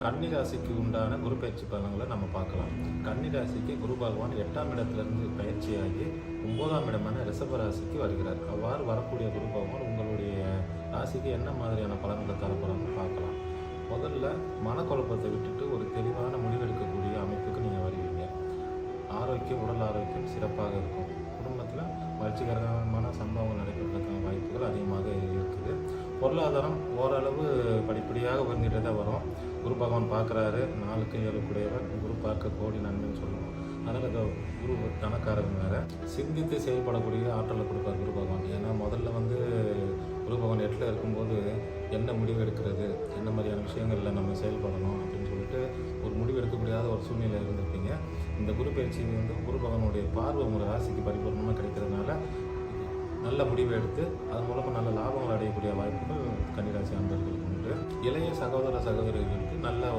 கன்னி ராசிக்கு உண்டான குரு பயிற்சி பலன்களை நம்ம பார்க்கலாம். கன்னி ராசிக்கு குரு பகவான் 8ஆம் இடத்திலிருந்து பயிற்சியாகி 9ஆம் இடமான ரிஷப ராசிக்கு வருகிறார். அவ்வாறு வரக்கூடிய குரு பகவான் உங்களுடைய ராசிக்கு என்ன மாதிரியான பலன்களை தரப்போறாங்கன்னு பார்க்கலாம். முதல்ல மனக்குழப்பத்தை விட்டுட்டு ஒரு தெளிவான முடிவெடுக்கக்கூடிய அமைப்புக்கு நீங்கள் வருவீங்க. ஆரோக்கியம், உடல் ஆரோக்கியம் சிறப்பாக இருக்கும். குடும்பத்தில் வளர்ச்சிகரமான சம்பவங்கள் நடைபெறுவதற்கான வாய்ப்புகள் அதிகமாக இருக்குது. பொருளாதாரம் ஓரளவு படிப்படியாக உயர்ந்துகிட்டே தான் வரும். குரு பகவான் பார்க்குறாரு, 4க்கு 7 கூடியவர். குரு பார்க்க கோடி நன்மைன்னு சொல்லுவோம். அதனால் இந்த குரு தனக்காரங்க வேறு சிந்தித்து செயல்படக்கூடிய ஆற்றலை கொடுப்பார் குரு பகவான். ஏன்னா முதல்ல குரு பகவான் 8ல் இருக்கும்போது என்ன முடிவு எடுக்கிறது, என்ன மாதிரியான விஷயங்களில் நம்ம செயல்படணும் அப்படின்னு சொல்லிட்டு ஒரு முடிவு எடுக்க முடியாத ஒரு சூழ்நிலை இருந்திருப்பீங்க. இந்த குரு பயிற்சி குரு பகவானுடைய பார்வை உங்கள் ராசிக்கு பரிபூர்ணமாக கிடைக்கிறதுனால நல்ல முடிவு எடுத்து அதன் மூலமாக நல்ல லாபங்கள் அடையக்கூடிய வாய்ப்புகள் கன்னிராசி அன்பர்களுக்கு உண்டு. இளைய சகோதர சகோதரிகளுக்கு நல்ல